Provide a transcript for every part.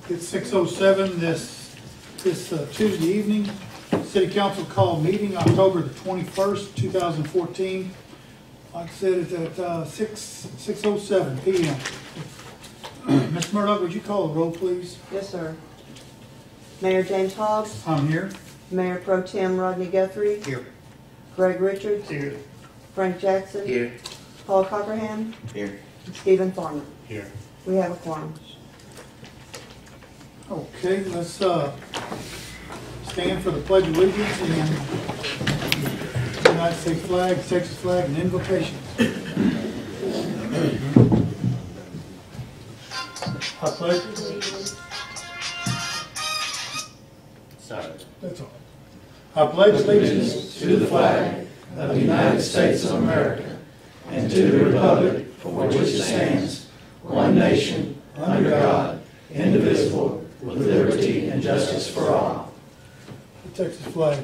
It's 6:07 this Tuesday evening. City Council call meeting October the 21st, 2014. Like I said, it's at 6:07 p.m. Ms. Murdoch, would you call the roll, please? Yes, sir. Mayor James Hobbs. I'm here. Mayor Pro Tem Rodney Guthrie. Here. Greg Richards. Here. Frank Jackson. Here. Paul Cockerham. Here. Stephen Farmer. Here. We have a quorum. Okay, let's stand for the Pledge of Allegiance and United States flag, Texas flag, and invocation. I pledge. Sorry. That's all. I pledge allegiance to the flag of the United States of America and to the republic for which it stands, one nation, under God, indivisible, with liberty and justice for all. The Texas flag.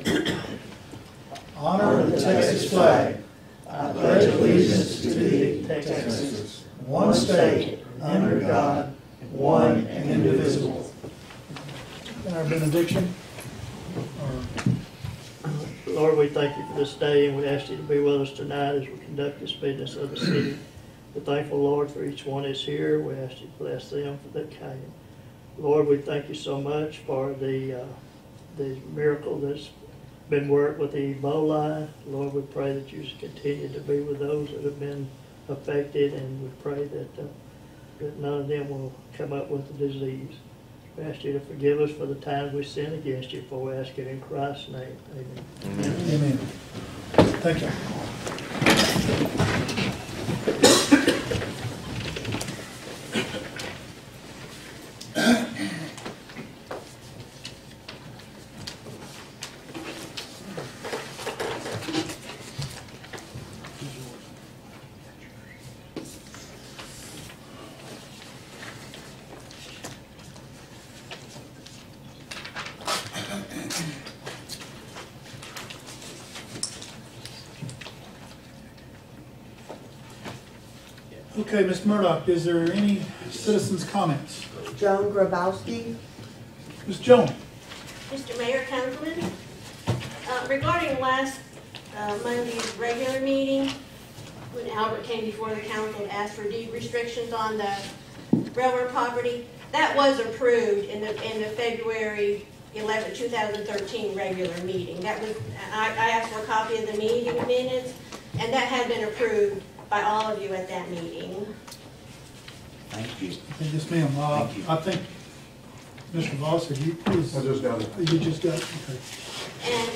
Honor the Texas flag. I pledge allegiance to thee, Texas, one state, under God, one and indivisible. And our benediction. Lord, we thank you for this day, and we ask you to be with us tonight as we conduct this business of the city. We're thankful, Lord, for each one that's here. We ask you to bless them for that came. Lord, we thank you so much for the miracle that's been worked with the Ebola. Lord, we pray that you continue to be with those that have been affected, and we pray that none of them will come up with the disease. We ask you to forgive us for the times we sin against you, for we ask it in Christ's name. Amen. Amen. Thank you. Okay, Ms. Murdoch, is there any citizens' comments? Joan Grabowski. Ms. Joan. Mr. Mayor, Councilman, regarding last Monday's regular meeting, when Albert came before the council and asked for deed restrictions on the railroad property, that was approved in the February 11, 2013 regular meeting. That was, I asked for a copy of the meeting minutes, and that had been approved by all of you at that meeting. Thank you. Yes, ma'am. I think, Mr. Voss, have you? I just got it. You just got it? Okay.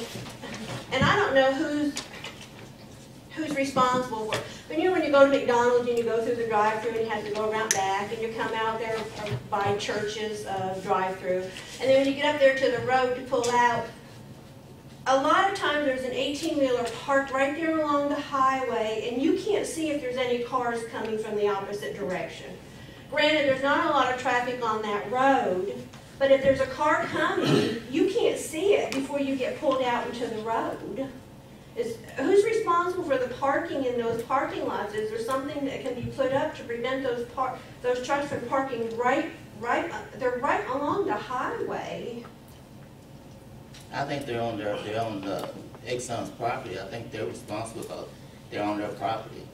And I don't know who's responsible for, when you go to McDonald's and you go through the drive-thru and you have to go around back and you come out there by churches drive-thru, and then when you get up there to the road to pull out, a lot of times there's an 18-wheeler parked right there along the highway, and you can't see if there's any cars coming from the opposite direction. Granted, there's not a lot of traffic on that road, but if there's a car coming, you can't see it before you get pulled out into the road. Who's responsible for the parking in those parking lots? Is there something that can be put up to prevent those trucks from parking they're right along the highway? I think they're on the Exxon's property. I think they're responsible because they're on their property.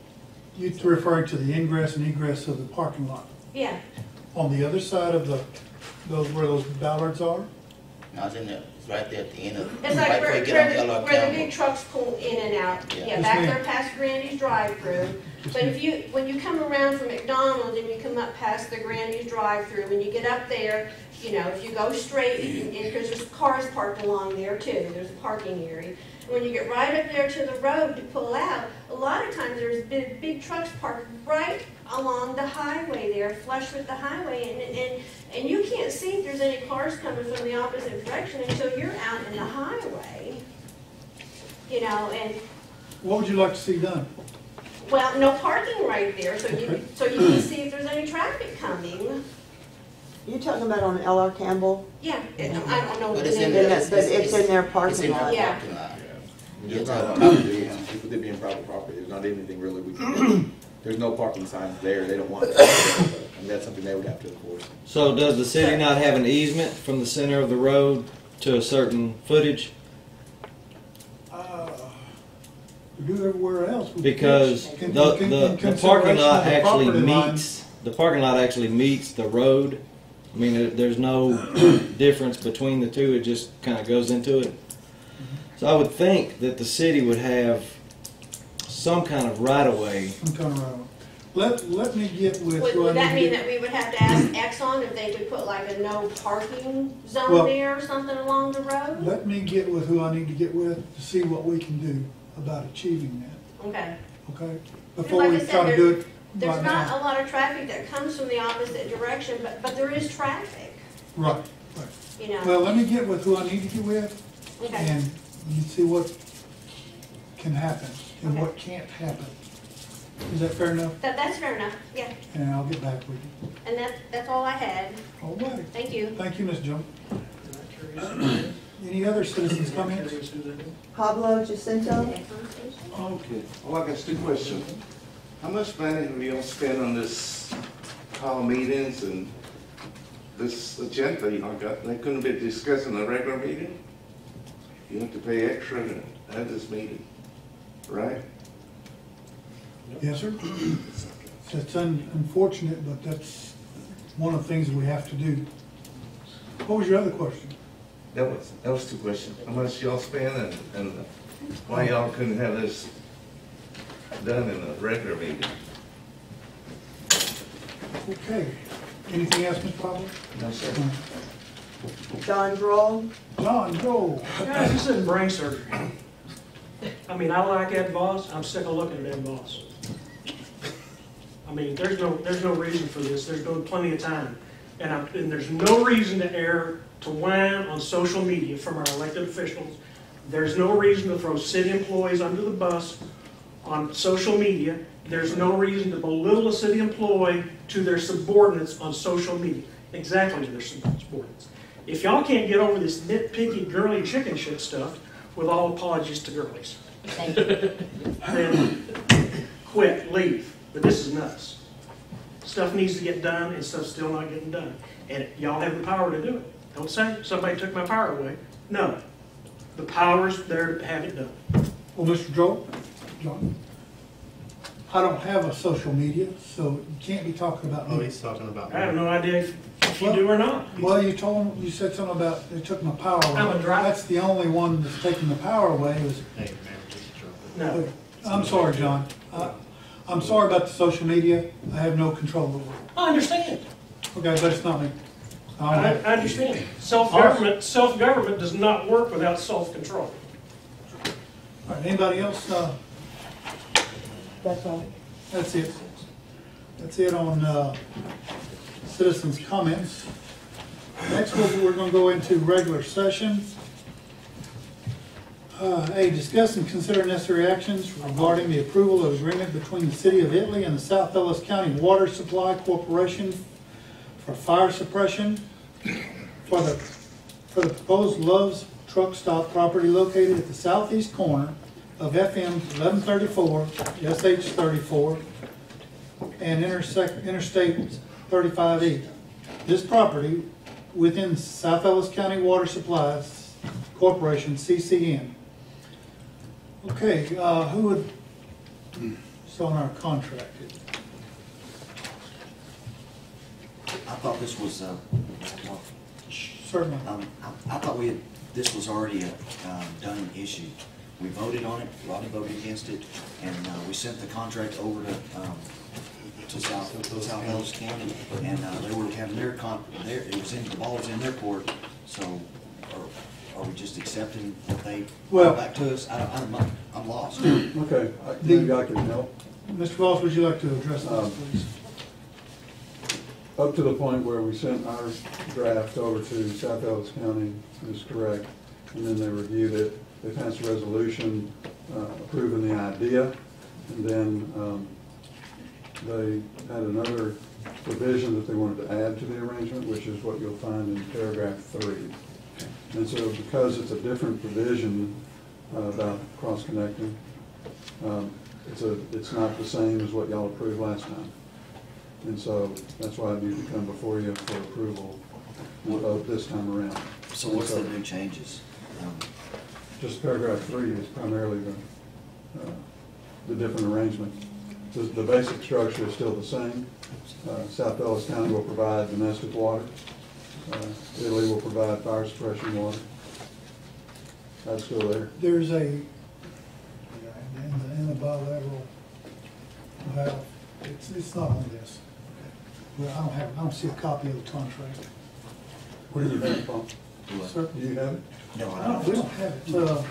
You're referring to the ingress and egress of the parking lot? Yeah. On the other side of where those ballards are? No, it's in there. It's right there at the end of It's like right where the big trucks pull in and out. Yeah. Yeah, back there past Grandy's drive-thru. But when you come around from McDonald's and you come up past the Grandy's drive-thru, when you get up there, you know, if you go straight, because there's cars parked along there too, there's a parking area. When you get right up there to the road to pull out, a lot of times there's big trucks parked right along the highway there, flush with the highway, and you can't see if there's any cars coming from the opposite direction until you're out in the highway. You know, and, What would you like to see done? well, no parking right there, so Okay. you can see if there's any traffic coming. You talking about on L.R. Campbell? Yeah, I don't know. But the it's in name there. of it. But it's in their It's parking in our lot. Yeah. parking lot. There's not, if they're being private property, there's not anything really we can do. There's no parking signs there, they don't want it. And that's something they would have to enforce. So does the city not have an easement from the center of the road to a certain footage? We do everywhere else. Because In- the in parking consideration lot of the actually property line. meets, the parking lot actually meets the road. I mean, there's no difference between the two, it just kind of goes into it. So I would think that the city would have some kind of right-of-way. Some kind of road. Let me get with. who I Would that need to mean get- that we would have to ask Exxon if they would put like a no parking Well- zone there or something along the road? Let me get with who I need to get with to see what we can do about achieving that, Okay. okay? Before Like we I said, try to do it There's right not now. a lot of traffic that comes from the opposite direction, but there is traffic, Right, right. you know? Well, let me get with who I need to get with Okay, and you see what can happen and Okay. what can't happen. Is that fair enough? that's fair enough, yeah, And I'll get back with you. and that's all I had, All right. thank you. Thank you, Ms. Jones. Any other citizens' comments? Pablo Jacinto? Okay, well, I got two questions. How much money have y'all spent on this call meetings and this agenda y'all got? They couldn't be discussing a regular meeting? You have to pay extra to have this meeting, right? Yes, sir. It's unfortunate, but that's one of the things we have to do. What was your other question? That was two questions. How much y'all spent and why y'all couldn't have this done in a regular meeting? Okay. Anything else, Ms. Pablo? No, sir. John Droll? John, go. Guys, this isn't brain surgery. I mean, I like Ed Voss, I'm sick of looking at Ed Voss. I mean, there's no reason for this, there's been plenty of time. And there's no reason to whine on social media from our elected officials. There's no reason to throw city employees under the bus on social media. There's no reason to belittle a city employee to their subordinates on social media. Exactly to their subordinates. If y'all can't get over this nitpicky, girly chicken shit stuff, with all apologies to girlies, then quit, leave. But this is nuts. Stuff needs to get done, and stuff's still not getting done. And y'all have the power to do it. Don't say somebody took my power away. No. The power's there to have it done. Well, Mr. Joe, John, I don't have a social media, so you can't be talking about Oh, me. he's talking about. I have no idea if you do or not. Well, you said something about they took my power away. I'm a driver. That's the only one that's taking the power away is, Hey, man, just a joke. No. I'm sorry, John. I'm sorry about the social media. I have no control over it. I understand. Okay, but it's not me. I don't I have- understand. Self-government does not work without self-control. All right, anybody else? That's all. That's it. That's it on citizens' comments. Next, we're going to go into regular session. A, discuss and consider necessary actions regarding the approval of agreement between the City of Italy and the South Ellis County Water Supply Corporation for fire suppression for the proposed Love's Truck Stop property located at the southeast corner of FM 1134, SH 34, and Interstate 35E. This property within South Ellis County Water Supplies Corporation, CCN. Okay, who would, it's on our contract. I thought this was, Certainly. I thought this was already a done issue. We voted on it, Rodney voted against it, and we sent the contract over to South Ellis County, and they were having the ball was in their court, so are we just accepting what they brought back to us? I'm lost. Okay, maybe I can help. Mr. Voss, would you like to address this, please? up to the point where we sent our draft over to South Ellis County, is correct, and then they reviewed it. They passed a resolution approving the idea, and then they had another provision that they wanted to add to the arrangement, which is what you'll find in paragraph 3. And so because it's a different provision about cross-connecting, it's not the same as what y'all approved last time. And so that's why I need to come before you for approval this time around. So what's the new changes? Just paragraph 3 is primarily the different arrangement. The basic structure is still the same. South Ellis County will provide domestic water. Italy will provide fire suppression water. That's still there. There's in the bilateral, well, it's not on this. Well, I don't see a copy of the contract. What do you have, Paul? Sir? Do you have it? No, We don't have it.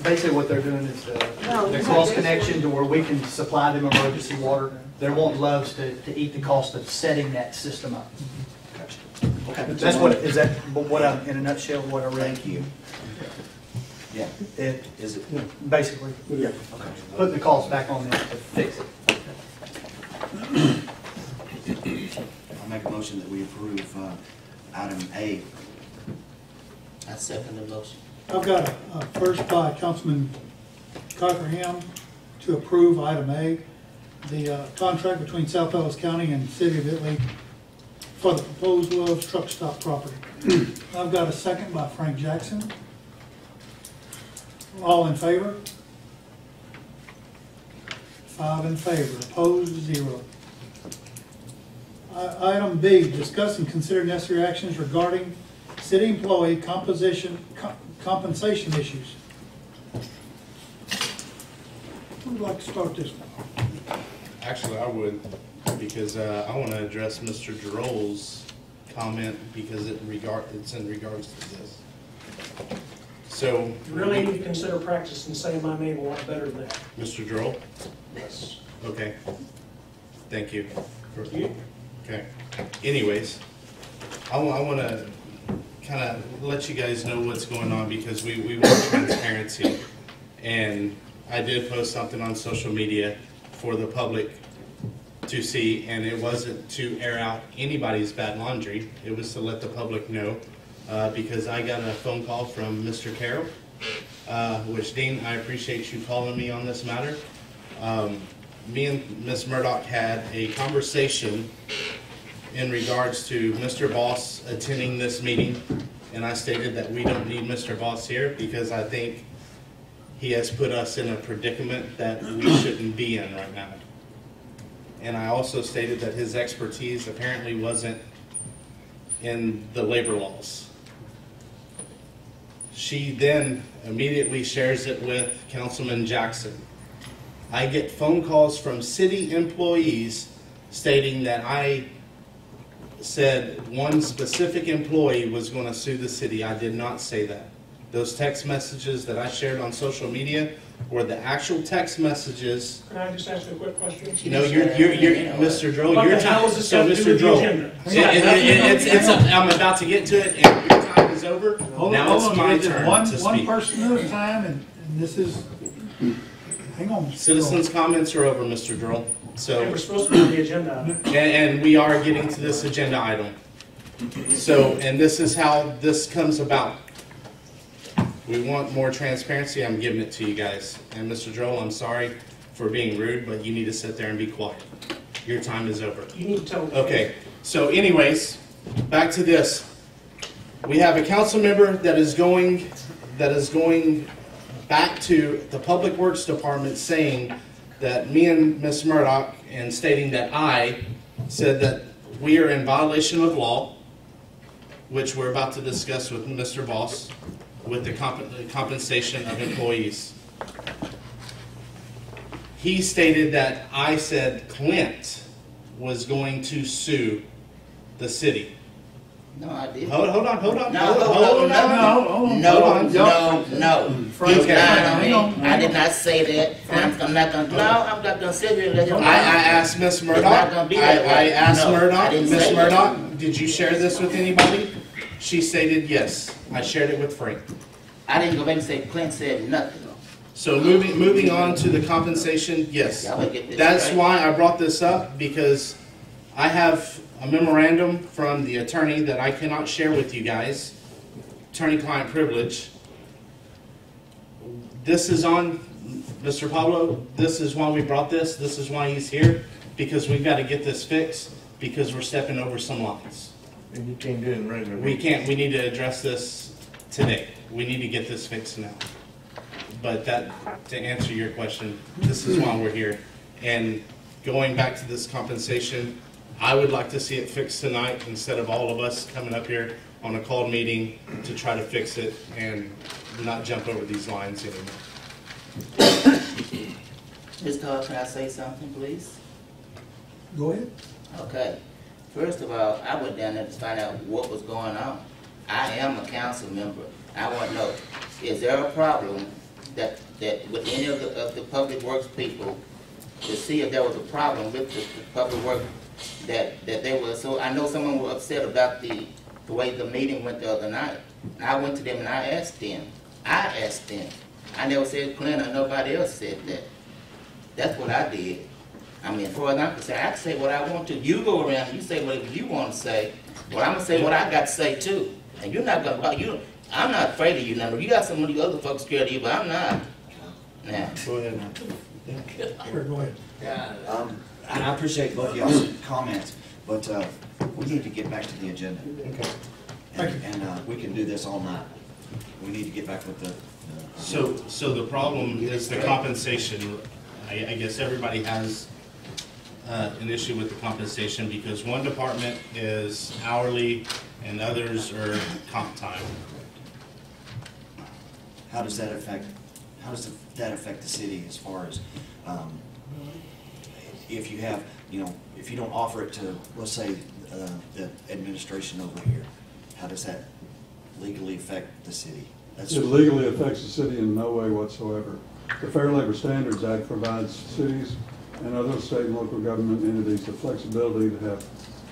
Basically what they're doing is the cross connection to where we can supply them emergency water. They're wanting Love's to eat the cost of setting that system up. Okay. That's what, is that what I, in a nutshell, what I read? Thank you. Yeah. Is it? Basically, yeah. Okay. Put the cost back on them to fix it. I'll make a motion that we approve item A. I second the motion. I've got a first by Councilman Cockerham to approve item A, the contract between South Ellis County and the City of Italy for the proposed Love's truck stop property. I've got a second by Frank Jackson. All in favor? 5 in favor, opposed 0. Item B, discuss and consider necessary actions regarding city employee compensation issues. Who would like to start this one? Actually, I would, because I want to address Mr. Jarrell's comment because it's in regards to this. So, You really need to consider practicing saying my name a lot better than that. Mr. Jarrell? Yes. Okay. Thank you. You? Okay. Anyways, I want to kind of let you guys know what's going on because we want transparency. And I did post something on social media for the public to see, and it wasn't to air out anybody's bad laundry. It was to let the public know because I got a phone call from Mr. Carroll, which, Dean, I appreciate you calling me on this matter. Me and Ms. Murdoch had a conversation in regards to Mr. Boss attending this meeting, and I stated that we don't need Mr. Boss here because I think he has put us in a predicament that we shouldn't be in right now. And I also stated that his expertise apparently wasn't in the labor laws. She then immediately shares it with Councilman Jackson. I get phone calls from city employees stating that I said one specific employee was going to sue the city. I did not say that. Those text messages that I shared on social media were the actual text messages. Can I just ask you a quick question? You know, you're Mr. Droll, your time. So, Mr. Droll, I'm about to get to it, and your time is over. Now it's my turn to speak. One person at a time, and this is. Hang on. Citizens' comments are over, Mr. Droll. So, we're supposed to be on the agenda. and we are getting to this agenda item. So, and this is how this comes about. We want more transparency. I'm giving it to you guys. And Mr. Droll, I'm sorry for being rude, but you need to sit there and be quiet. Your time is over. You need to tell me. Okay. So, anyways, back to this. We have a council member that is going back to the Public Works Department saying that me and Ms. Murdoch, and stating that I said that we are in violation of law, which we're about to discuss with Mr. Boss, with the compensation of employees. He stated that I said Clint was going to sue the city. No, I didn't. Hold on. No, Hold on. No. Frank, He's lying hang on on. me. I did not say that. I'm not gonna sit here and let him. I asked Miss Murdoch. not gonna be that way. I asked No, I Murdoch. didn't Miss say that. Murdoch, did you share this with anybody? She stated yes. I shared it with Frank. I didn't go back and say Clint said nothing. So moving on to the compensation, yes. Y'all better get this That's straight. why I brought this up, because I have a memorandum from the attorney that I cannot share with you guys, attorney-client privilege. This is on, Mr. Pablo, this is why we brought this is why he's here, because we've got to get this fixed, because we're stepping over some lines. And you can't do it in regular. We need to address this today. We need to get this fixed now. But to answer your question, this is why we're here. And going back to this compensation, I would like to see it fixed tonight instead of all of us coming up here on a called meeting to try to fix it and not jump over these lines anymore. Ms. Todd, can I say something, please? Go ahead. Okay. First of all, I went down there to find out what was going on. I am a council member. I want to know, is there a problem that with any of the public works people, to see if there was a problem with the public work that they were, so I know someone was upset about the way the meeting went the other night. And I went to them and I asked them. I never said Clint or nobody else said that. That's what I did. I mean, as far as I'm concerned, I can say what I want to. You go around and you say whatever you want to say. Well, I'm going to say what I got to say too. And you're not going to, I'm not afraid of you now. You got some of the other folks scared of you, but I'm not. Now. Go ahead. Sure, go ahead. And I appreciate both of y'all's comments, but we need to get back to the agenda. Okay. And we can do this all night. We need to get back with the. So the problem is the compensation. I guess everybody has an issue with the compensation because one department is hourly and others are comp time. How does that affect the city as far as if you have, if you don't offer it to, let's say, the administration over here, how does that legally affect the city? It legally affects the city in no way whatsoever. The Fair Labor Standards Act provides cities and other state and local government entities the flexibility to have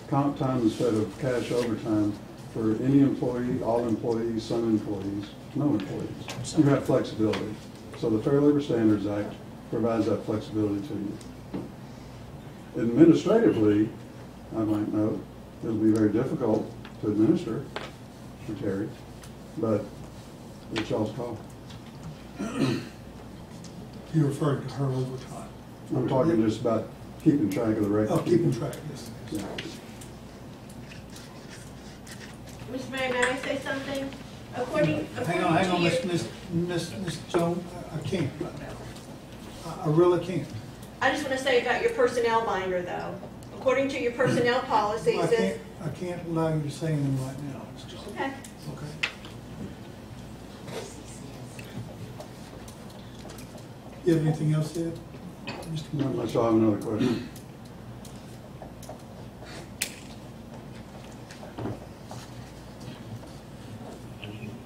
comp time instead of cash overtime for any employee, all employees, some employees, no employees. You have flexibility. So the Fair Labor Standards Act provides that flexibility to you. Administratively, I might note, it'll be very difficult to administer for Terry, but it's y'all's call. You referred to her overtime. I'm talking just about keeping track of the record. Oh, keeping track, yes. Yeah. Mr. Mayor, may I say something? According Hang on, to Miss Jones, I can't right now. I really can't. I just want to say about your personnel binder, though. According to your personnel policy, it says. I can't allow you to say anything right now. Okay. Okay. You have anything else to add? Unless y'all have another question.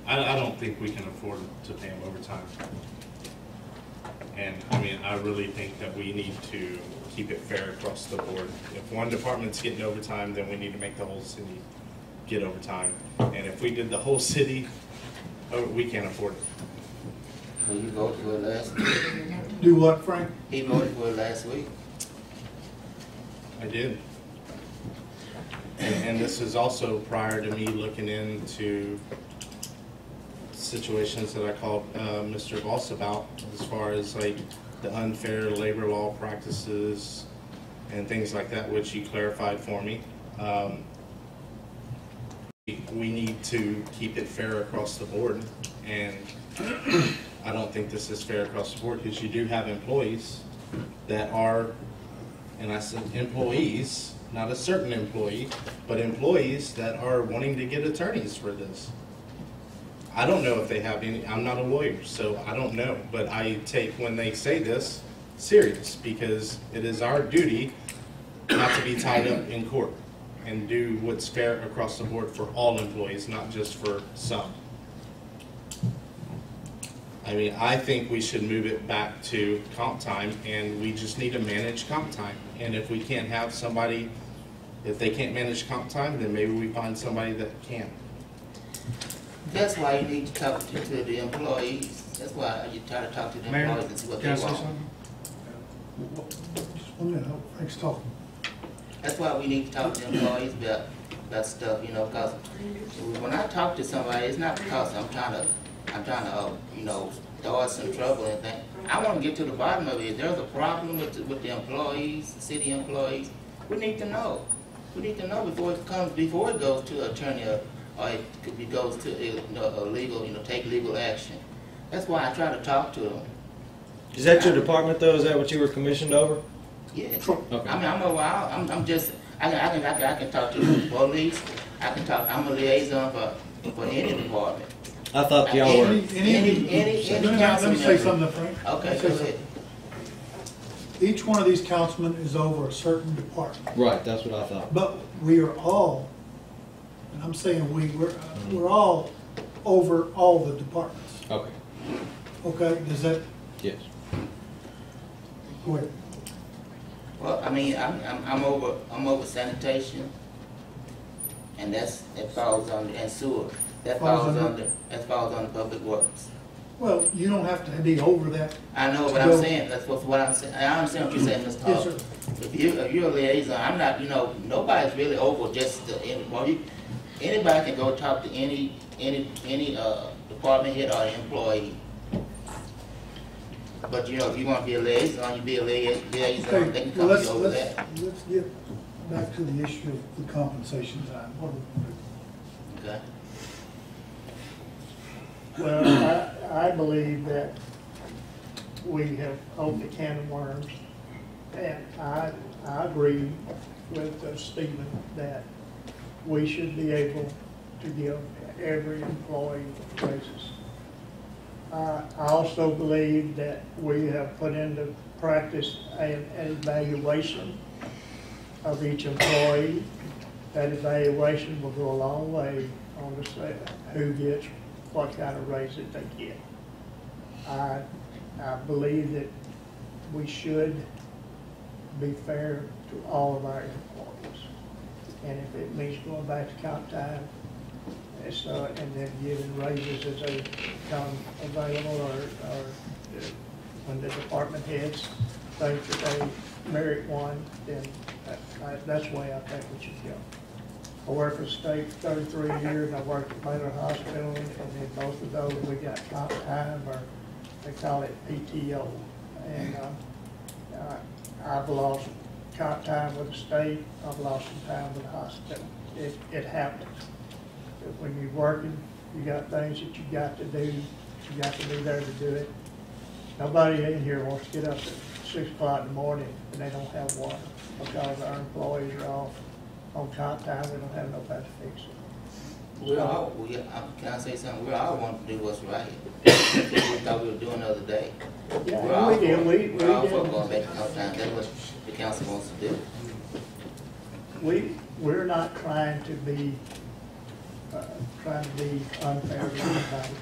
I don't think we can afford to pay them overtime. And I mean, I really think that we need to keep it fair across the board. If one department's getting overtime, then we need to make the whole city get overtime. And if we did the whole city, we can't afford it. Well, you voted for it last week. Do what, Frank? He voted for it last week. I did. And this is also prior to me looking into situations that I called Mr. Voss about, as far as like the unfair labor law practices and things like that, which he clarified for me. We need to keep it fair across the board, and I don't think this is fair across the board because you do have employees that are, and I said employees, not a certain employee, but employees that are wanting to get attorneys for this. I don't know if they have any, I'm not a lawyer, so I don't know, but I take when they say this serious because it is our duty not to be tied up in court. and do what's fair across the board for all employees, not just for some. I mean, I think we should move it back to comp time, and we just need to manage comp time. And if we can't have somebody, if they can't manage comp time, then maybe we find somebody that can. That's why you need to talk to the employees. That's why you try to talk to the employees and see what they want. Just 1 minute, Frank's talking. That's why we need to talk to the employees about stuff, you know, because when I talk to somebody, it's not because I'm trying to, you know, start some trouble and things. I want to get to the bottom of it. If there's a problem with the employees, the city employees, we need to know. We need to know before it goes to an attorney or it goes to a legal, you know, take legal action. That's why I try to talk to them. Is that your department though? Is that what you were commissioned over? Yes. Okay. I mean, I'm just, I can talk to the police. I can talk. I'm a liaison for any department. I thought y'all were. Any council Let me say member. something, Frank. Okay, go ahead. Each one of these councilmen is over a certain department. Right, that's what I thought. But we are all, and I'm saying we're all over all the departments. Okay. Okay, does that, Yes. go ahead. Well, I mean, I'm over sanitation, and that falls under, and sewer. That falls under public works. Well, you don't have to be over that. I know what I'm saying. That's what I'm saying. I understand what you're saying, Mr. Hall. Yes, sir. If you're a liaison, I'm not. You know, nobody's really over just anybody can go talk to any department head or employee. But you know, if you want to be a liaison, you be a liaison. They can come let's over that. let's get back to the issue of the compensation time. What do we do? Okay. Well, I believe that we have opened a can of worms, and I agree with Stephen that we should be able to give every employee raises. I also believe that we have put into practice an evaluation of each employee. That evaluation will go a long way on the say who gets what kind of raise that they get. I believe that we should be fair to all of our employees. And if it means going back to comp time, and then giving raises as they become available, or when the department heads think that they merit one, then that's the way I think we should go. I worked for the state 33 years, and I worked at Baylor Hospital, and in both of those we got comp time, or they call it PTO. And I've lost comp time with the state, I've lost some time with the hospital. It happens. When you're working, you got things that you got to do, you got to be there to do it. Nobody in here wants to get up at 6 o'clock in the morning and they don't have water, because our employees are off on comp time, we don't have nobody to fix it. Can I say something? We all want to do what's right. We thought we were doing the other day. Yeah, We're all we did. we're all for did. going back to comp time. That's what the council wants to do. We're not trying to be unfair to anybody.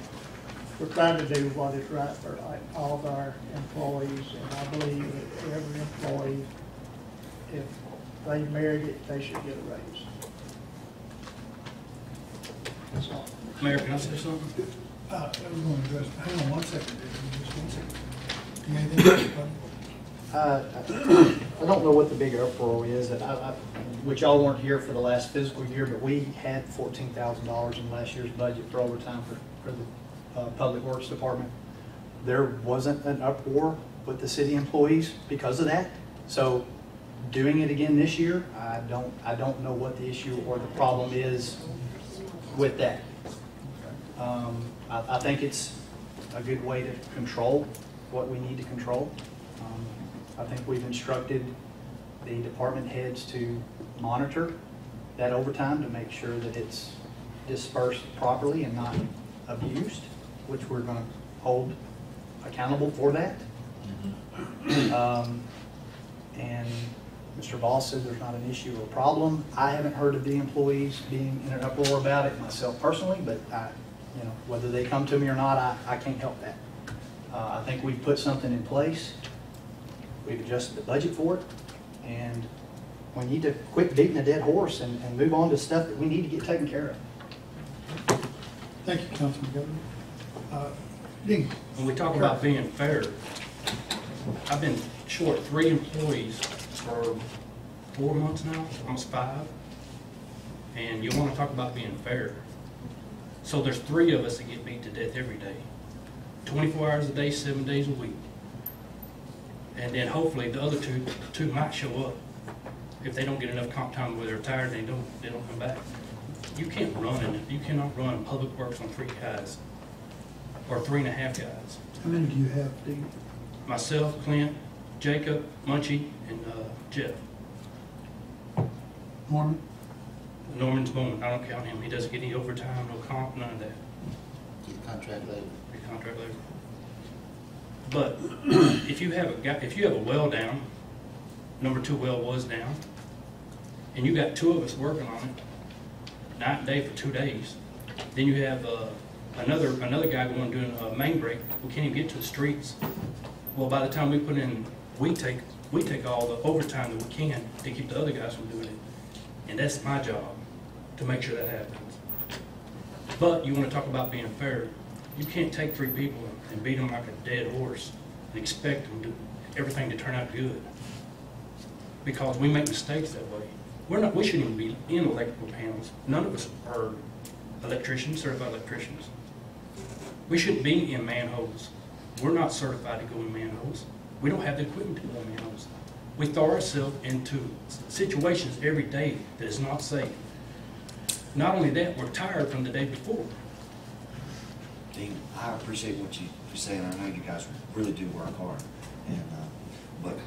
We're trying to do what is right for all of our employees, and I believe that every employee, if they merit it, they should get a raise. That's all. Mayor, can I say something? I was going to address, hang on 1 second, just 1 second. You anything else? I don't know what the big uproar is, which y'all weren't here for the last fiscal year, but we had $14,000 in last year's budget for overtime for the Public Works Department. There wasn't an uproar with the city employees because of that. So doing it again this year, I don't know what the issue or the problem is with that. I think it's a good way to control what we need to control. I think we've instructed the department heads to monitor that overtime to make sure that it's dispersed properly and not abused, which we're going to hold accountable for that. And Mr. Voss said there's not an issue or problem. I haven't heard of the employees being in an uproar about it myself personally, but whether they come to me or not, I can't help that. I think we've put something in place. We've adjusted the budget for it, and we need to quit beating a dead horse and move on to stuff that we need to get taken care of. Thank you, Councilman Governor. Dean? When we talk about being fair, I've been short 3 employees for 4 months now, almost 5. And you want to talk about being fair. So there's 3 of us that get beat to death every day. 24 hours a day, 7 days a week. And then hopefully the other two might show up. If they don't get enough comp time where they're tired, they don't come back. You can't run in it. You cannot run public works on 3 guys or 3.5 guys. How many do you have, Dean? Myself, Clint, Jacob, Munchie, and Jeff. Norman? Norman's bone. I don't count him. He doesn't get any overtime, no comp, none of that. He's contract labor. He's contract labor. But if you have a well down, number 2 well was down, and you got 2 of us working on it, night and day for 2 days, then you have another guy going doing a main break. We can't even get to the streets. Well, by the time we put in, we take all the overtime that we can to keep the other guys from doing it, and that's my job to make sure that happens. But you want to talk about being fair. You can't take 3 people and beat them like a dead horse and expect them everything to turn out good. Because we make mistakes that way. We shouldn't even be in electrical panels. None of us are electricians, certified electricians. We shouldn't be in manholes. We're not certified to go in manholes. We don't have the equipment to go in manholes. We throw ourselves into situations every day that is not safe. Not only that, we're tired from the day before. Dean, I appreciate what you're saying. I know you guys really do work hard, and but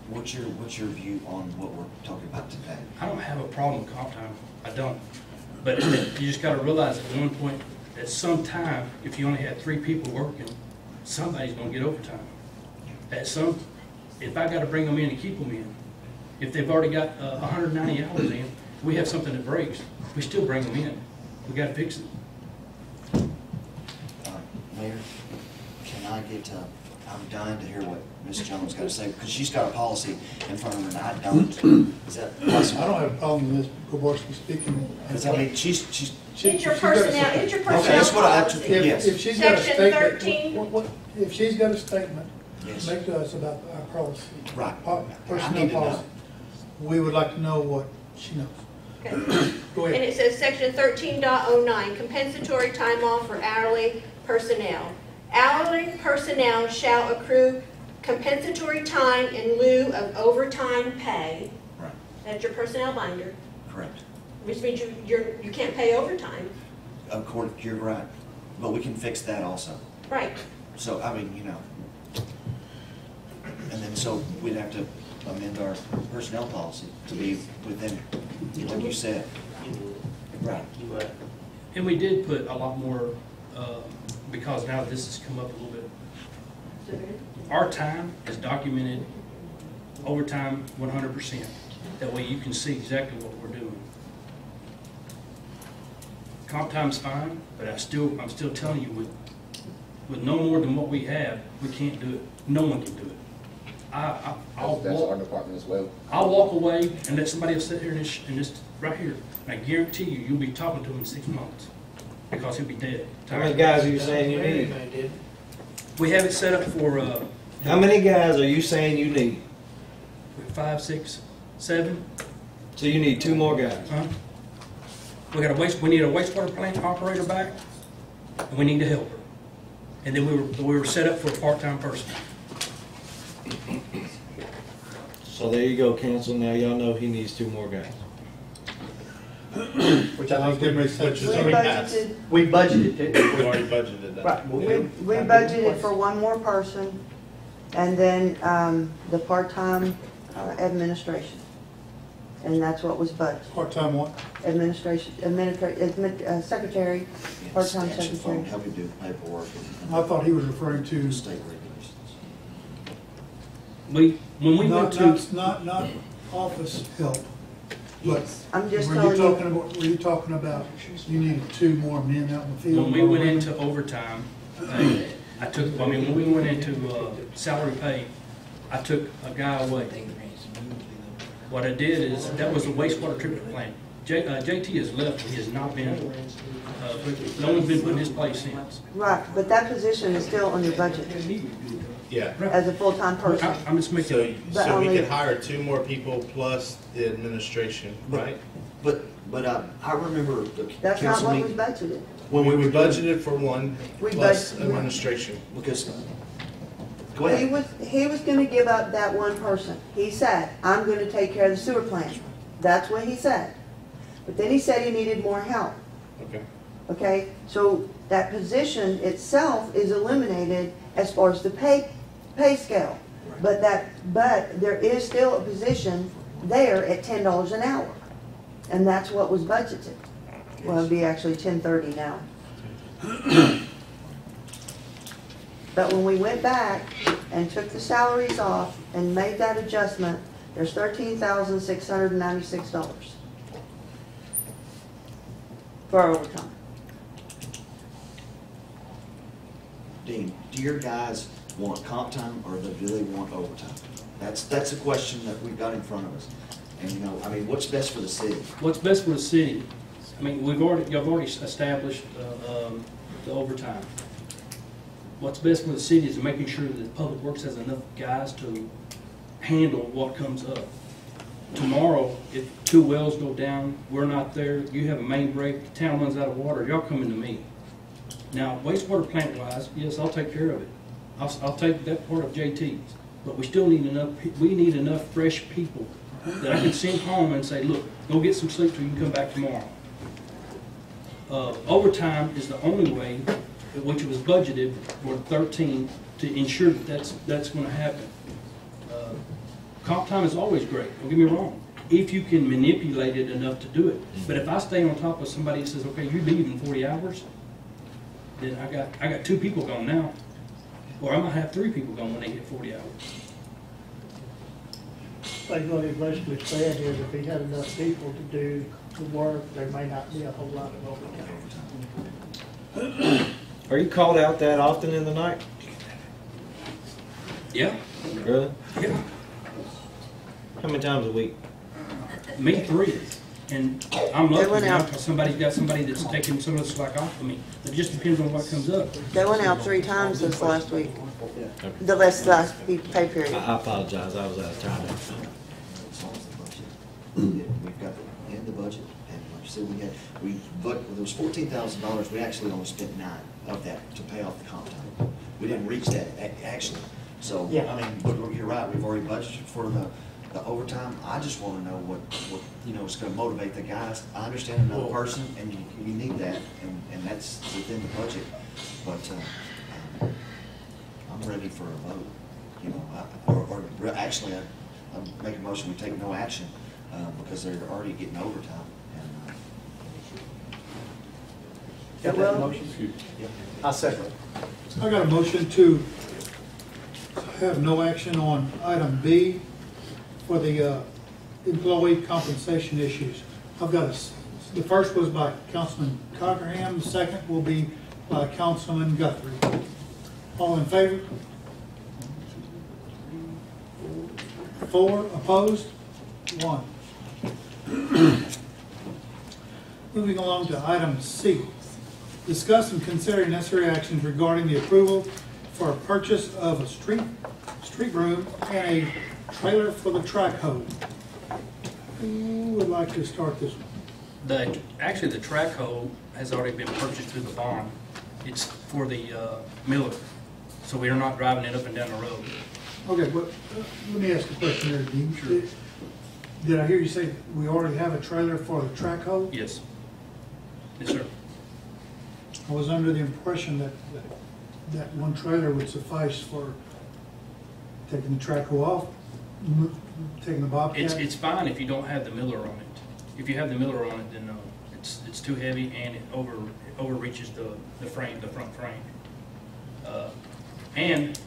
what's your view on what we're talking about today? I don't have a problem with comp time. I don't. But you just got to realize at one point, at some time, if you only had 3 people working, somebody's going to get overtime. If I got to bring them in and keep them in, if they've already got 190 hours in, we have something that breaks, we still bring them in. We got to fix it. Mayor, can I get I'm dying to hear what Ms. Jones got to say, because she's got a policy in front of her and I don't. Is that possible? I don't have a problem with Ms. Kowarski speaking. Because I mean, she's It's your personnel, okay, that's what policy. yes. If she's got a Section statement, 13. if she's got a statement, Yes. make to us about our policy. Right. I Personnel need to know. policy. We would like to know what she knows. Okay. Go And ahead. it says section 13.09, compensatory time off for hourly personnel. Hourly personnel shall accrue compensatory time in lieu of overtime pay. Right. That's your personnel binder, Correct. which means you can't pay overtime. You're right, but we can fix that also. Right. So I mean, and then so we'd have to amend our personnel policy to be within, like you said. Right. And we did put a lot more, because now this has come up a little bit. Our time is documented, overtime 100%. That way you can see exactly what we're doing. Comp time's fine, but I'm still telling you, with no more than what we have, we can't do it. No one can do it. That's our department as well. I'll walk away and let somebody else sit here in this right here. And I guarantee you'll be talking to him in 6 months because he'll be dead. How many guys are you saying you need? We have it set up for How many guys are you saying you need? 5, 6, 7. So you need 2 more guys. Huh? We need a wastewater plant operator back, and we need a helper. And then we were set up for a part-time person. So there you go, council. Now y'all know he needs 2 more guys. Which I think getting ready to say. we budgeted it. We already budgeted that. Right. We budgeted for 1 more person, and then the part-time administration. And that's what was budgeted. Part-time what? Secretary, part-time Extension secretary. phone, help you do paperwork. I thought he was referring to State regulations. when we went to, Not office help, but I'm just were you telling talking you, about, you needed 2 more men out in the field? when we went into overtime, when we went into salary pay, I took a guy away. What I did is, that was a wastewater treatment plant. JT has left, he has not been, no one's been put in his place since. right, but that position is still on your budget Yeah. as a full-time person. I'm just making, But So we only- could hire 2 more people plus the administration, right? But I remember the That's not council what was meeting, budgeted. when we We were budgeted for 1 We plus budgeted- administration. because, go ahead. He was gonna give up that one person. He said, I'm gonna take care of the sewer plant. That's what he said. But then he said he needed more help, Okay. okay? So that position itself is eliminated as far as the pay scale. But there is still a position there at $10 an hour. And that's what was budgeted. Well, it'd be actually 10.30 now. But when we went back and took the salaries off and made that adjustment, there's $13,696 for overtime. Dean, do your guys want comp time or do they want overtime? That's a question that we've got in front of us. And you know, I mean, what's best for the city? what's best for the city? I mean, you've already established the overtime. What's best for the city is making sure that Public Works has enough guys to handle what comes up. Tomorrow, if 2 wells go down, we're not there, you have a main break, the town runs out of water, y'all coming to me. Now, wastewater plant wise, yes, I'll take care of it. I'll take that part of JT's, but we still need we need enough fresh people that I can send home and say, look, go get some sleep so you can come back tomorrow. Overtime is the only way, which was budgeted for 13, to ensure that that's going to happen. Comp time is always great, don't get me wrong, if you can manipulate it enough to do it. But if I stay on top of somebody that says, okay, you leave in 40 hours, then I got 2 people gone now, or I might have 3 people gone when they hit 40 hours. like what he basically said is if he had enough people to do the work, there may not be a whole lot of overtime. Are you called out that often in the night? Yeah, Really? yeah. How many times a week? Me 3. And I'm They lucky went now out. because somebody's got somebody that's taking some of the slack off of me. It just depends on what comes up. They went out 3 times this last week. The last pay period. I apologize, I was out of time. As long as the budget, we've got in the budget, and like you said, there was $14,000, we actually only spent 9 of that to pay off the comp time. We didn't reach that, actually. So, Yeah. I mean, but you're right, we've already budgeted for the overtime. I just want to know what, you know, is going to motivate the guys. I understand another person, and you need that, and that's within the budget. But I'm ready for a vote, you know, actually, I make a motion, we take no action, because they're already getting overtime. And, Got that motion? yeah. I second. I got a motion to have no action on item B for the employee compensation issues. I've got the first was by Councilman Cockerham, the second will be by Councilman Guthrie. All in favor? 4 opposed? 1. Moving along to item C. Discuss and consider necessary actions regarding the approval for a purchase of a street room and a trailer for the track hoe. Who would like to start this one? Actually, the track hoe has already been purchased through the bond. It's for the miller, so we are not driving it up and down the road. Okay, well, let me ask a question there, Dean. Sure. Did I hear you say we already have a trailer for the track hoe? Yes. Yes, sir. I was under the impression that one trailer would suffice for taking the track hoe off, taking the bobcat. It's fine if you don't have the miller on it. If you have the miller on it, then it's too heavy and it overreaches the front frame. And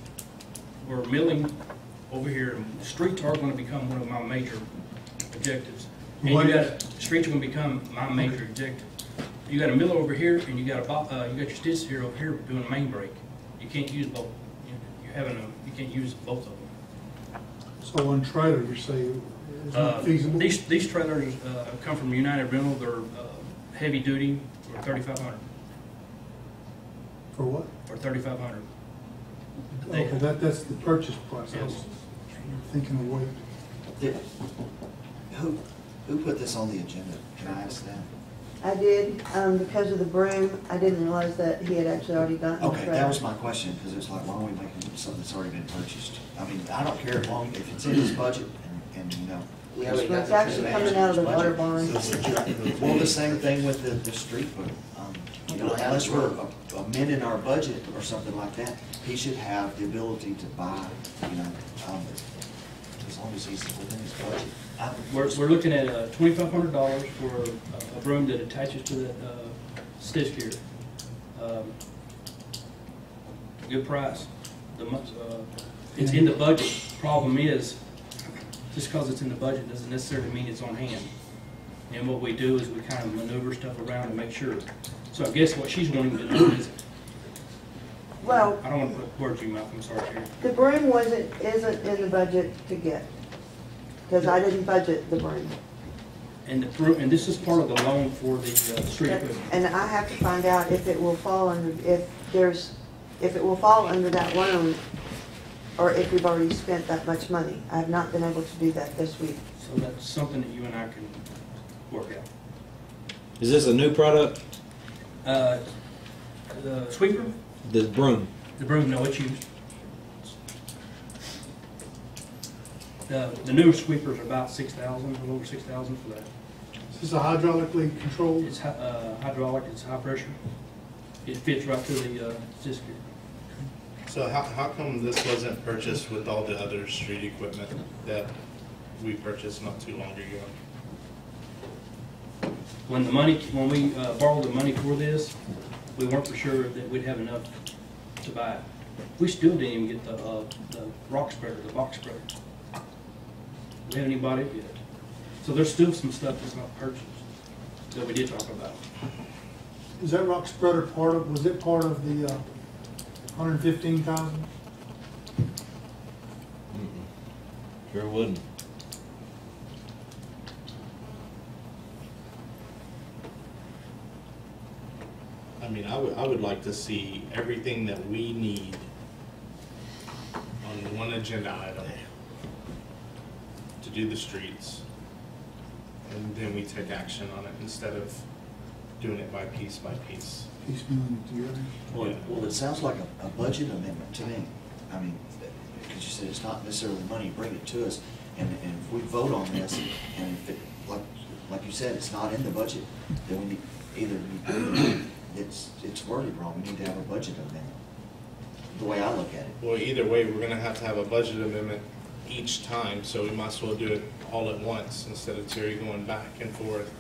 we're milling over here, and streets are gonna become one of my major objectives. And What you is- got, streets are gonna become my major objective. You got a mill over here, and you got your stitch here over here doing a main break. You can't use both. You can't use both of them. So one trailer, you say, is not feasible? These trailers come from United Rental. They're heavy duty for 3,500. For what? For 3,500. Okay, that's the purchase price. I was Yes. thinking of weight. Did- Who put this on the agenda? Can I ask that? I did, because of the broom, I didn't realize that he had actually already gotten the Okay, trailer. that was my question, because it's like, why don't we make something that's already been purchased? I mean, I don't care as long, if it's in his budget, and you know. We already got It's actually coming out of the water barn. Well, the same thing with the street book. You know, unless we're amending our budget or something like that, he should have the ability to buy, you know, as long as he's within his budget. We're looking at $2,500 for a broom that attaches to that stitch gear. Good price. It's in the budget. Problem is, just because it's in the budget doesn't necessarily mean it's on hand. And what we do is we kind of maneuver stuff around to make sure. So I guess what she's wanting to do is, Well, I don't want to put words in your mouth, I'm sorry, Terry. the broom isn't in the budget to get, because I didn't budget the broom. And and this is part of the loan for the street equipment. And I have to find out if it will fall under, if it will fall under that loan, or if we've already spent that much money. I have not been able to do that this week. So that's something that you and I can work out. Is this a new product? The sweeper, The broom? the broom, no, it's used. The newer sweepers are about 6,000, a little over 6,000 for that. Is this a hydraulically controlled? It's hydraulic, it's high pressure. It fits right to the disc gear. So how come this wasn't purchased with all the other street equipment that we purchased not too long ago? When we borrowed the money for this, we weren't for sure that we'd have enough to buy it. We still didn't even get the rock spreader, the box spreader. We haven't even bought it yet. So there's still some stuff that's not purchased that we did talk about. Is that rock spreader was it part of the 115,000? Sure wouldn't. I mean, I would like to see everything that we need on one agenda item to do the streets, and then we take action on it instead of doing it by piece. Piecemealing it together? Well, it sounds like a budget amendment to me. I mean, because you said it's not necessarily money, bring it to us, and if we vote on this, and if it, like you said, it's not in the budget, then we need, it's worded wrong, we need to have a budget amendment, the way I look at it. Well, either way, we're gonna have to have a budget amendment each time, so we might as well do it all at once instead of Terry going back and forth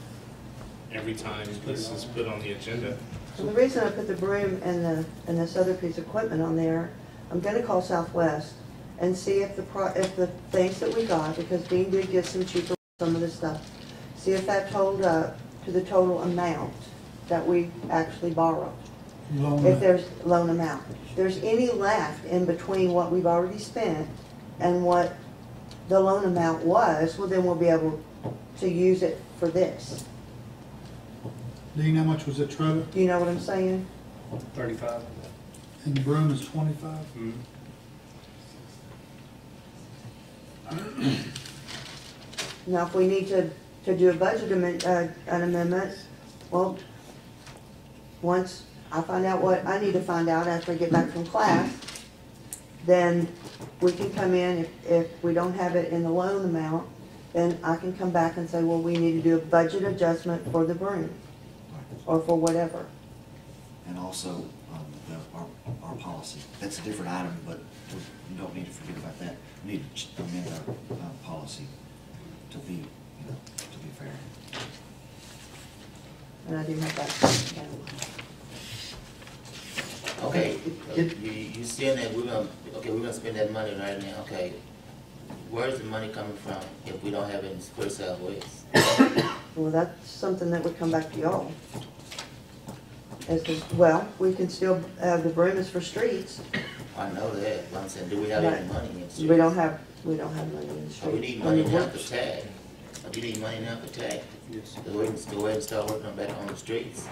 every time this is put on the agenda. So the reason I put the broom and this other piece of equipment on there, I'm gonna call Southwest and see if the things that we got, because Dean did get some cheaper, some of the stuff, see if that totaled up to the total amount that we actually borrowed. If there's loan amount. If there's any left in between what we've already spent and what the loan amount was, well, then we'll be able to use it for this. Dean, how much was the trailer? Do you know what I'm saying? 35. And the broom is 25? Mm-hmm. Now, if we need to do a budget an amendment, well, once I find out what I need to find out after I get back from class, then we can come in, if we don't have it in the loan amount, then I can come back and say, well, we need to do a budget adjustment for the broom, or for whatever. And also, our policy, that's a different item, but we don't need to forget about that. We need to amend our policy to be, to be fair. And I do have that. Okay, you saying that we're gonna spend that money right now, okay. where's the money coming from if we don't have it in Square Southwest? Well, that's something that would come back to y'all. Well, we can still have the broom is for streets. I know that, but I'm saying, do we have any money in the streets? We don't have money in the streets. Oh, we need money now for tag. Oh, you need money now for tag? Yes. So we can go ahead and start working on back on the streets.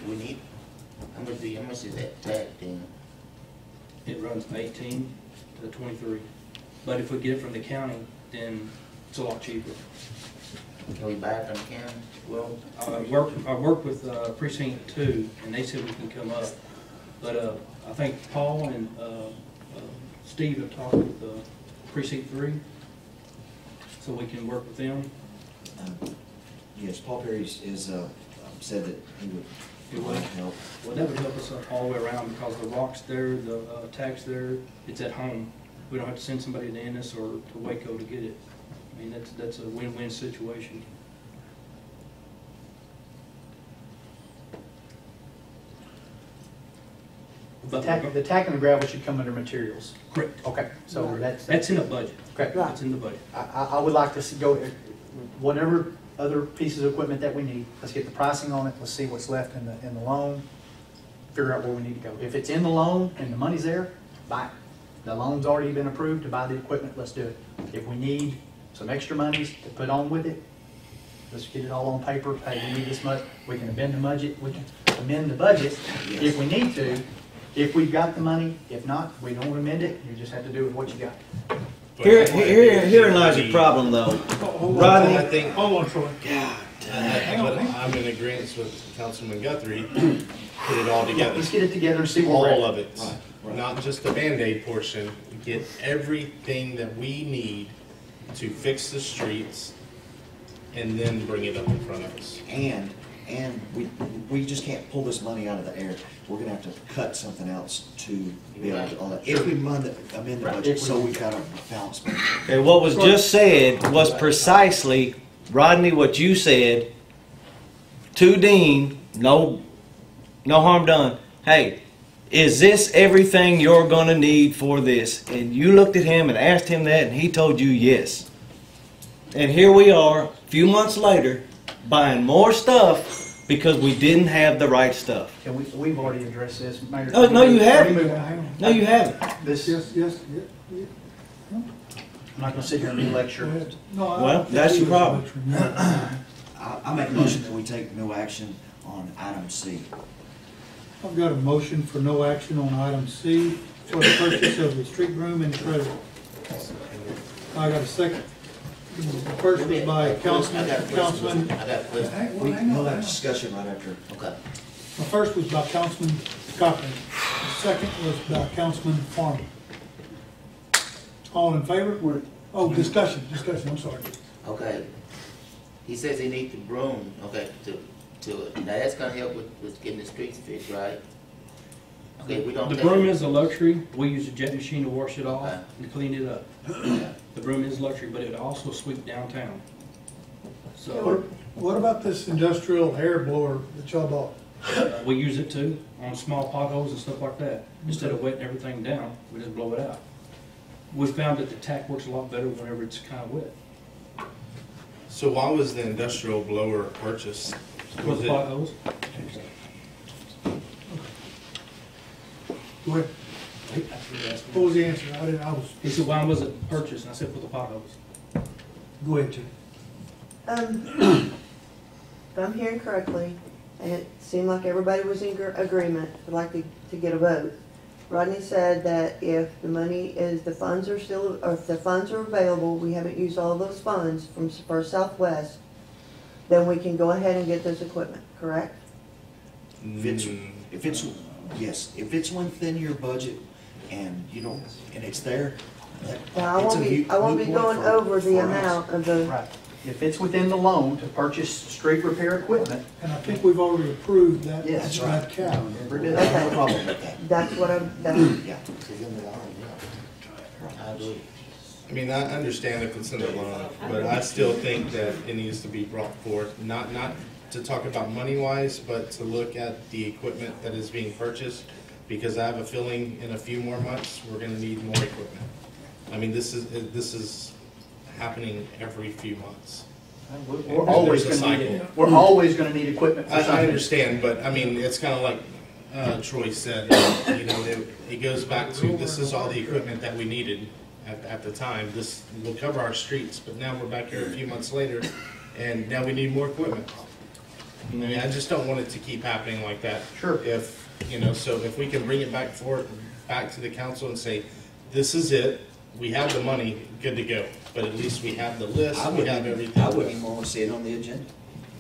We need, how much is that tag thing? It runs from 18 to 23. But if we get it from the county, then it's a lot cheaper. Can we buy it from the county? Well, I worked with Precinct 2, and they said we can come up. But I think Paul and Steve have talked with Precinct 3, so we can work with them. Yes, Paul Perry said that he would help. Well, that would help us all the way around because the rock's there, the tax there, it's at home. We don't have to send somebody to Ennis or to Waco to get it. I mean, that's a win-win situation. The tack and the gravel should come under materials. Correct. Okay, so That's in the budget. Okay. That's in the budget. I would like to go, whatever other pieces of equipment that we need, let's get the pricing on it, let's see what's left in the loan, figure out where we need to go. If it's in the loan and the money's there, buy it. The loan's already been approved to buy the equipment, let's do it. If we need some extra monies to put on with it, let's get it all on paper. Hey, we need this much, we can amend the budget, if we need to. If we've got the money, if not, we don't amend it, you just have to do with what you got. Herein lies the problem, though. Rodney, I think, Hold on, Troy. but I'm in agreement with Councilman Guthrie, put it all together. Let's get it together and see where we're at. All of it, not just the Band-Aid portion, get everything that we need to fix the streets and then bring it up in front of us. And we just can't pull this money out of the air. We're gonna have to cut something else to be able to, all that. If we amend the budget, so we've got a balance. okay, what was just said was precisely, Rodney, what you said to Dean, no harm done. Hey, is this everything you're gonna need for this? And you looked at him and asked him that, and he told you yes. And here we are, a few months later, buying more stuff because we didn't have the right stuff. And we've already addressed this, Mayor. No, you haven't. No, you haven't. Yes. I'm not gonna sit here and lecture. Well, that's your problem. I make a motion that we take no action on item C. I've got a motion for no action on item C for the purchase of the street broom and treasurer. I got a second. The first was by Councilman. I got a question. We'll have discussion right after. Okay. The first was by Councilman Cochran. The second was by Councilman Farmer. All in favor? Oh, discussion, I'm sorry. Okay. He says he needs the broom, okay, to it. Now that's gonna help with getting the streets fixed, right? Okay, we don't. The broom is a luxury. We use a jet machine to wash it off Okay. and clean it up. The broom is luxury, but it also sweep downtown. So What about this industrial air blower that y'all bought? we use it too on small potholes and stuff like that. Instead of wetting everything down, we just blow it out. We found that the tack works a lot better whenever it's kind of wet. So why was the industrial blower purchased? For the potholes. Go ahead. What was the answer? He said, why was it purchased? And I said, for the potholes. Go ahead, Jim. If I'm hearing correctly, and it seemed like everybody was in agreement, would like to get a vote. Rodney said that if the money is, the funds are still, or if the funds are available, we haven't used all of those funds from First Southwest, then we can go ahead and get this equipment, correct? If it's within your budget and you don't, and it's there. Now, I won't be going over the amount of the. Right. If it's within the loan to purchase street repair equipment. And I think we've already approved that. Yes, that's that cap. No problem with that. That's what Yeah. I agree. I mean, I understand if it's in the loan, but I still think that it needs to be brought forth, not to talk about money-wise, but to look at the equipment that is being purchased, because I have a feeling in a few more months, we're gonna need more equipment. I mean, this is happening every few months. We're always There's a going to need cycle. it. We're always going to need equipment for I something. understand, but I mean, it's kind of like Troy said, you know, it goes back to, this is all the equipment that we needed at the time. This will cover our streets, but now we're back here a few months later, and now we need more equipment. I mean, I just don't want it to keep happening like that. Sure. If, you know, so if we can bring it back to the council and say, this is it, we have the money, good to go. But at least we have the list, we have everything. I wouldn't even want to see it on the agenda.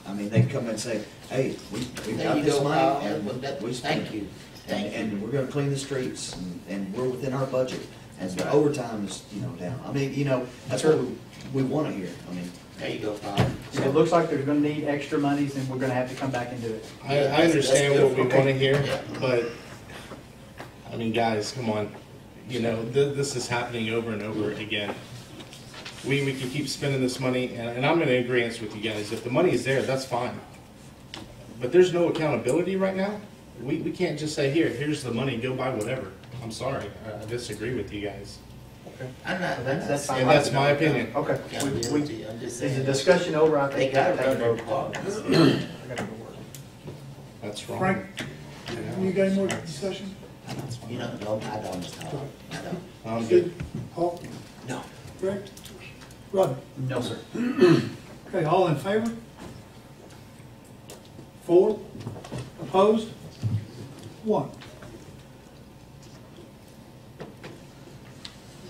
I mean, they come and say, hey, we've There got you this go, money, Paul. and we spent Thank it. you. Thank you. And we're gonna clean the streets, and we're within our budget, and the overtime is, you know, down. I mean, you know, that's what we wanna hear. I mean, There you go, Paul. If it looks like they're going to need extra monies, then we're going to have to come back and do it. I understand what we Okay. want to hear, Yeah. but, I mean, guys, come on. You know, this is happening over and over again. We can keep spending this money, and I'm in agreement with you guys. If the money is there, that's fine. But there's no accountability right now. We can't just say, here's the money, go buy whatever. I'm sorry, I disagree with you guys. I'm not, That's fine. And that's my opinion. Okay. accountability. I'm Is just the saying. discussion over? I They think gotta that run their vote. departments. I gotta go work. That's wrong. Frank, you got any more discussion? You know, no, I don't, Mr. Hall. I don't. I'm good. Paul? no. Greg? Rodney? No, sir. Okay, all in favor? 4? Opposed? 1.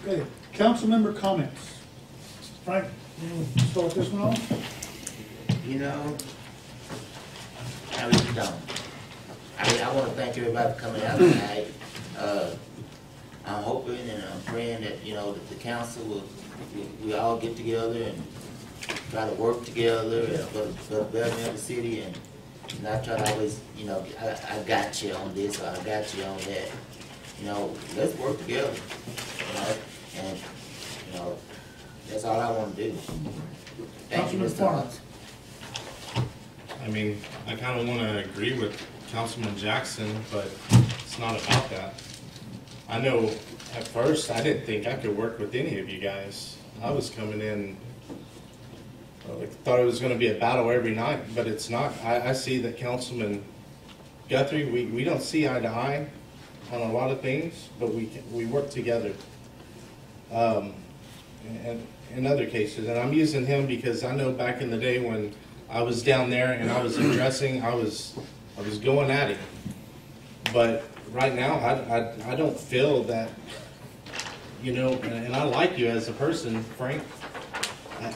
Okay, council member comments. Frank, you start this one off? You know, I really don't. I mean, I want to thank everybody for coming out tonight. I'm hoping and I'm praying that, you know, that the council will, we all get together and try to work together and for the betterment of the city, and not try to always, you know, I got you on this or I got you on that. You know, let's work together, you know, and, you know, that's all I want to do. Thank you, Councilman Mr. Farmer. Hawes. I mean, I kind of want to agree with Councilman Jackson, but it's not about that. I know at first I didn't think I could work with any of you guys. I was coming in, I thought it was going to be a battle every night, but it's not. I see that Councilman Guthrie, we don't see eye to eye on a lot of things, but we work together. And in other cases, and I'm using him because I know back in the day when I was down there and I was addressing, I was going at him. But right now, I don't feel that, you know, and I like you as a person, Frank.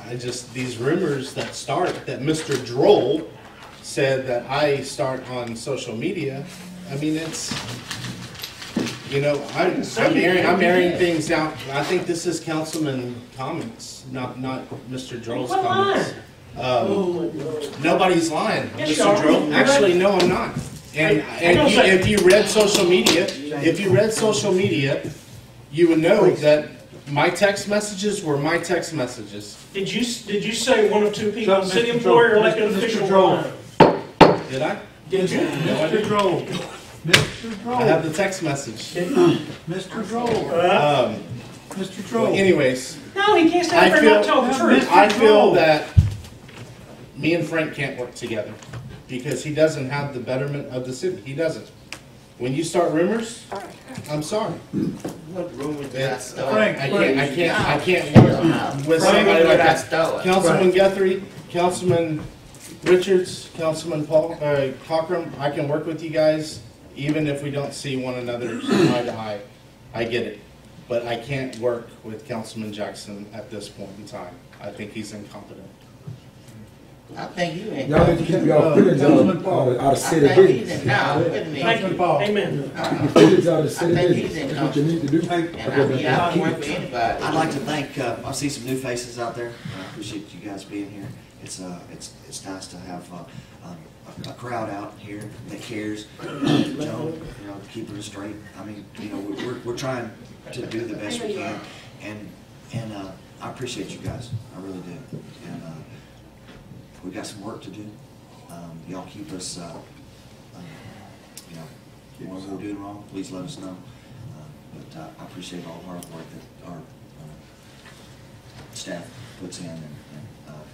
I just, these rumors that start, that Mr. Droll said that I start on social media, I mean, it's, you know, I'm airing things out. I think this is Councilman comments, not Mr. Droll's comments. Nobody's lying, Mr. Droll. Actually, no, I'm not. And if you read social media, you would know that my text messages were my text messages. Did you say one or two people, city employee or elected official? Did I? Did you? Mr. Droll. Mr. Droll. I have the text message. Mr. Droll. Mr. Droll. Well, anyways, No, he can't stand there and not tell the truth. I feel that me and Frank can't work together because he doesn't have the betterment of the city. He doesn't. When you start rumors, I'm sorry. What rumors did I start? Frank, I can't work with somebody like that. Councilman Guthrie, Councilman Richards, Councilman Paul, Cochran, I can work with you guys even if we don't see one another eye to eye. I get it. But I can't work with Councilman Jackson at this point in time. I think he's incompetent. I think you ain't. Y'all need to keep y'all feelings out of city I think he's business. in, now, wait a minute. Thank you, Paul. Amen. Feelings out of city I think he's business. in That's what you need to do. And I mean, I don't work for anybody. I'd like to thank, I see some new faces out there. I appreciate you guys being here. It's nice to have a crowd out here that cares. Joe, you know, keeping it straight. I mean, you know, we're trying to do the best we can, and I appreciate you guys. I really do. And we got some work to do. Y'all keep us, you know, when we're doing wrong, please let us know. But I appreciate all the hard work that our staff puts in, and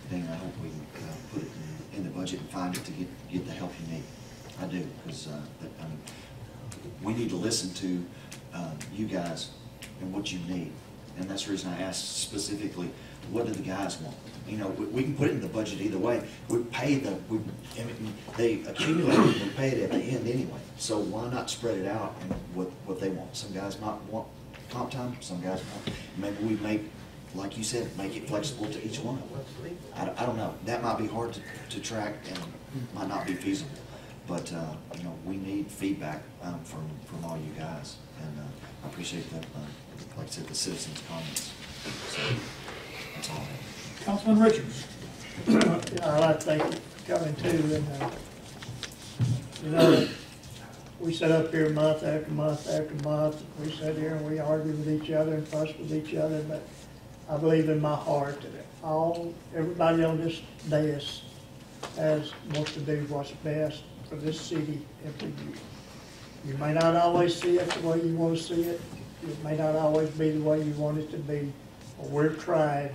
Dean, I hope we can put it in the budget and find it to get the help you need. I do, because we need to listen to you guys and what you need. And that's the reason I asked specifically, what do the guys want? You know, we can put it in the budget either way. We pay they accumulate it, we pay it at the end anyway. So why not spread it out and what they want? Some guys might want comp time, some guys want, maybe we make, like you said, make it flexible to each one. I don't know. That might be hard to track and might not be feasible. But, you know, we need feedback from all you guys. And I appreciate that, like I said, the citizens' comments. So that's all I have. Councilman Richards. I'd like to thank you for coming too. And, you know, we sit up here month after month after month. We sit here and we argue with each other and fuss with each other. But I believe in my heart that everybody on this dais wants to do what's best for this city and for you. You may not always see it the way you want to see it. It may not always be the way you want it to be. But we're trying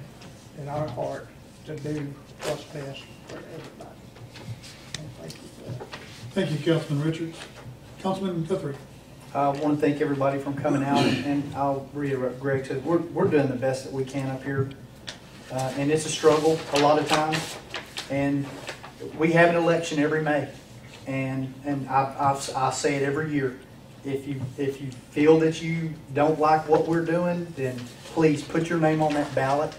in our heart to do what's best for everybody. And thank you for that. Thank you, Councilman Richards. Councilman Guthrie. I want to thank everybody for coming out, and I'll reiterate, Greg said, we're doing the best that we can up here. And it's a struggle a lot of times. And we have an election every May. And I say it every year. If you feel that you don't like what we're doing, then please put your name on that ballot,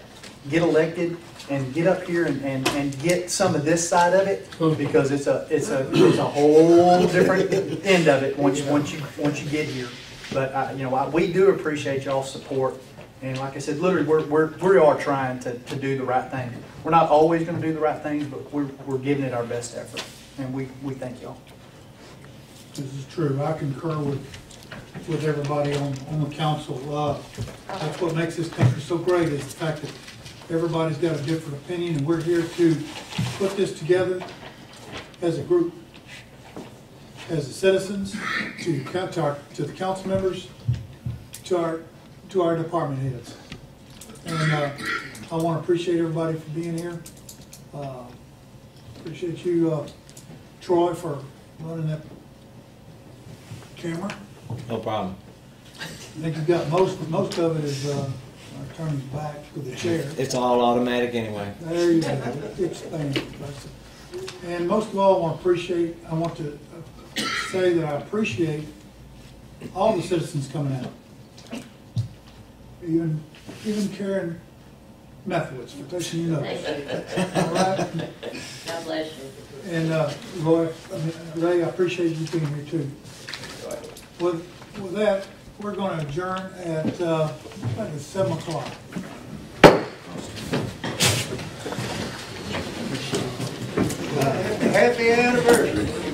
get elected, and get up here and get some of this side of it, because it's a whole different end of it once you get here. But you know, we do appreciate y'all's support, and like I said, literally we are trying to do the right thing. We're not always going to do the right things, but we're giving it our best effort. And we thank y'all. This is true. I concur with everybody on the council. That's what makes this country so great, is the fact that everybody's got a different opinion, and we're here to put this together as a group, as the citizens, to the council members, to our department heads. And I want to appreciate everybody for being here. Appreciate you, Troy, for running that camera. No problem. I think you've got most of it is turning back to the chair. It's all automatic anyway. There you go. Expand. And most of all, I want to say that I appreciate all the citizens coming out. Even Karen Methowitz for taking your notes. All right? God bless you. And Ray, I appreciate you being here too. With that, we're going to adjourn at I think it's 7 o'clock. Happy anniversary.